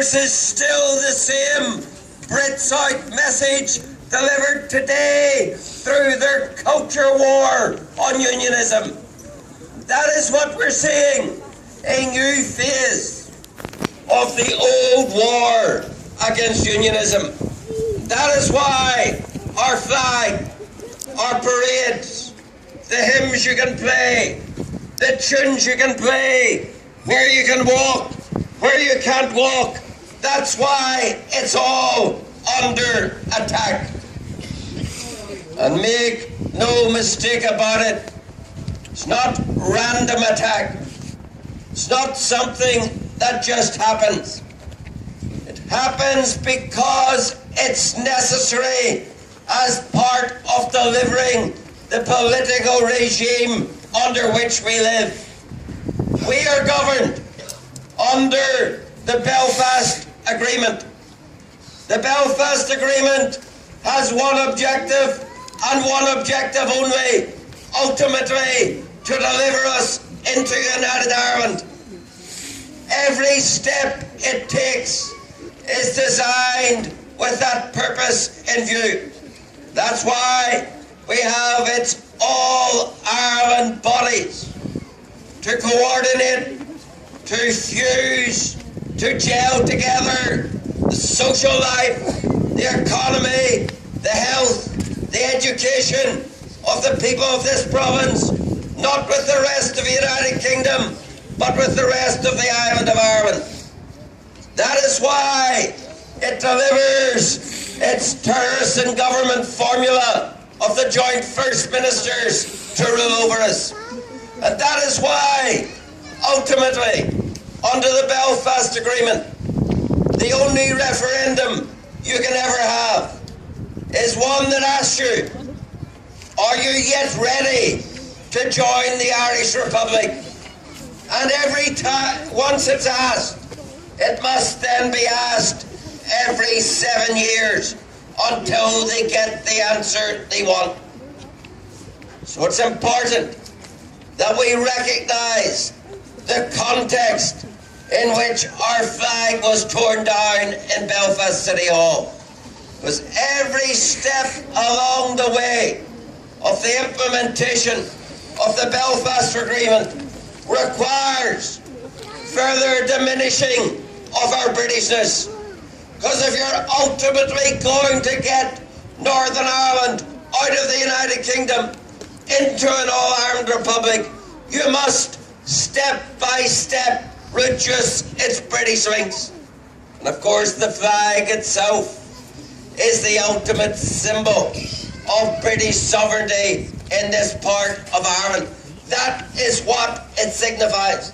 course, is still the same Brits out message delivered today through their culture war on unionism. That is what we're seeing, a new phase of the old war against unionism. That is why our flag, our parades, the hymns you can play, the tunes you can play, where you can walk, where you can't walk, that's why it's all under attack. And make no mistake about it, it's not random attack. It's not something that just happens. It happens because it's necessary as part of delivering the political regime under which we live. We are governed under the Belfast Agreement. The Belfast Agreement has one objective and one objective only, ultimately to deliver us into United Ireland. Every step it takes is designed with that purpose in view. That's why we have its all-Ireland bodies to coordinate, to fuse, to gel together the social life, the economy, the health, the education of the people of this province, not with the rest of the United Kingdom, but with the rest of the island of Ireland. That is why it delivers its terrorist and government formula of the joint First Ministers to rule over us. And that is why, ultimately, under the Belfast Agreement, the only referendum you can ever have is one that asks you, are you yet ready to join the Irish Republic? And every time, once it's asked, it must then be asked every 7 years until they get the answer they want. So it's important that we recognise the context in which our flag was torn down in Belfast City Hall. Because every step along the way of the implementation of the Belfast Agreement requires further diminishing of our Britishness. Because if you're ultimately going to get Northern Ireland out of the United Kingdom into an all-Ireland republic, you must step by step reduce its British links. And of course the flag itself is the ultimate symbol of British sovereignty in this part of Ireland. That is what it signifies.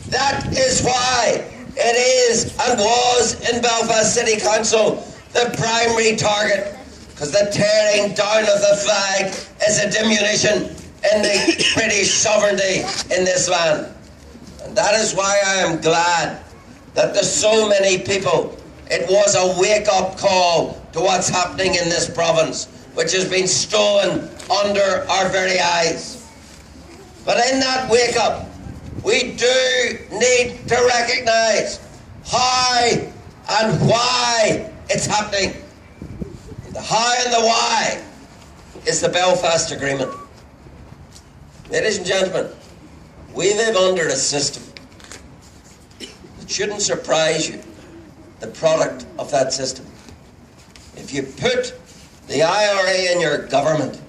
That is why it is and was in Belfast City Council the primary target, because the tearing down of the flag is a diminution in the British sovereignty in this land. And that is why I am glad that there's so many people. It was a wake-up call to what's happening in this province, which has been stolen under our very eyes. But in that wake-up, we do need to recognise how and why it's happening. The how and the why is the Belfast Agreement. Ladies and gentlemen, we live under a system. It shouldn't surprise you, the product of that system. If you put the IRA in your government,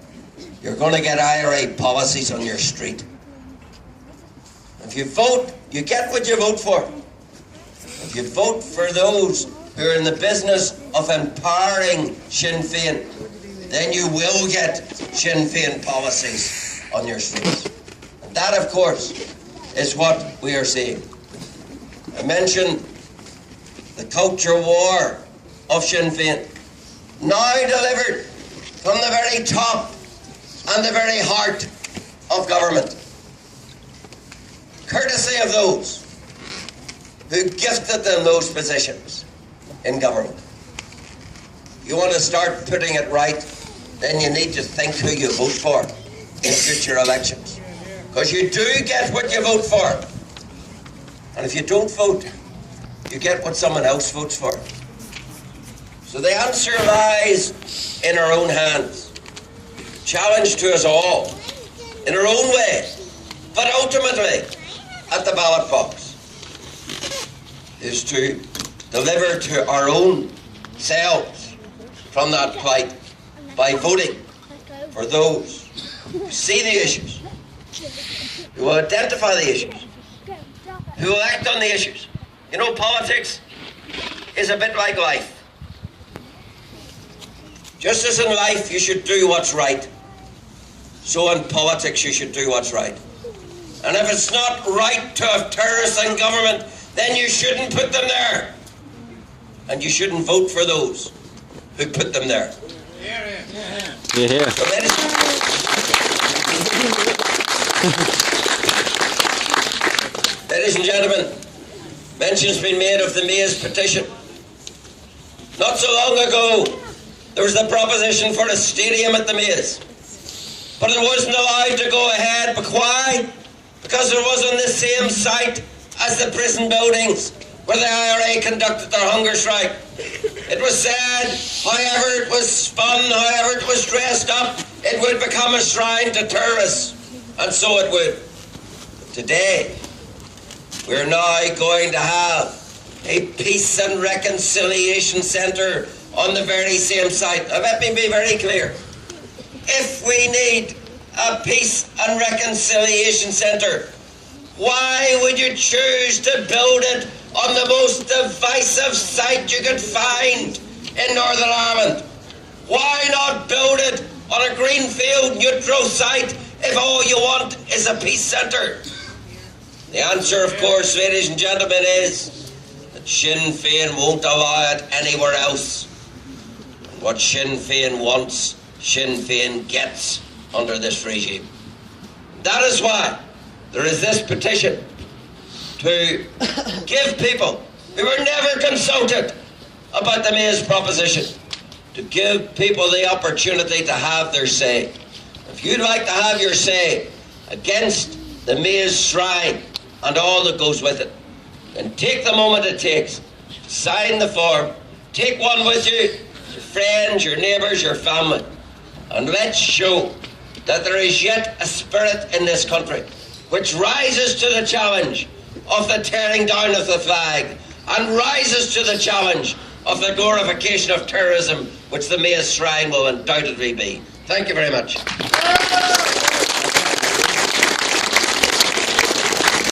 you're going to get IRA policies on your street. If you vote, you get what you vote for. If you vote for those who are in the business of empowering Sinn Féin, then you will get Sinn Féin policies on your streets. And that, of course, is what we are seeing. I mentioned the culture war of Sinn Féin, now delivered from the very top and the very heart of government, courtesy of those who gifted them those positions in government. If you want to start putting it right, then you need to think who you vote for in future elections. Because you do get what you vote for. And if you don't vote, you get what someone else votes for. So the answer lies in our own hands. Challenge to us all, in our own way, but ultimately at the ballot box, is to deliver to our own selves from that plight by voting for those who see the issues, who will identify the issues, who will act on the issues. You know, politics is a bit like life. Just as in life you should do what's right, so in politics you should do what's right. And if it's not right to have terrorists in government, then you shouldn't put them there. And you shouldn't vote for those who put them there. Yeah. So ladies and gentlemen, mention's been made of the Mays petition. Not so long ago, there was the proposition for a stadium at the Mays. But it wasn't allowed to go ahead. But why? Because it was on the same site as the prison buildings where the IRA conducted their hunger strike. It was said, however it was spun, however it was dressed up, it would become a shrine to terrorists. And so it would. Today, we're now going to have a peace and reconciliation centre on the very same site. Now let me be very clear. If we need a peace and reconciliation centre, why would you choose to build it on the most divisive site you could find in Northern Ireland? Why not build it on a greenfield neutral site if all you want is a peace centre? The answer, of course, ladies and gentlemen, is that Sinn Féin won't allow it anywhere else. And what Sinn Féin wants, Sinn Féin gets under this regime. That is why there is this petition to give people who were never consulted about the Mays proposition, to give people the opportunity to have their say. If you'd like to have your say against the Mays shrine and all that goes with it, then take the moment it takes, sign the form, take one with you, your friends, your neighbours, your family, and let's show that there is yet a spirit in this country which rises to the challenge of the tearing down of the flag and rises to the challenge of the glorification of terrorism, which the Mays shrine will undoubtedly be. Thank you very much.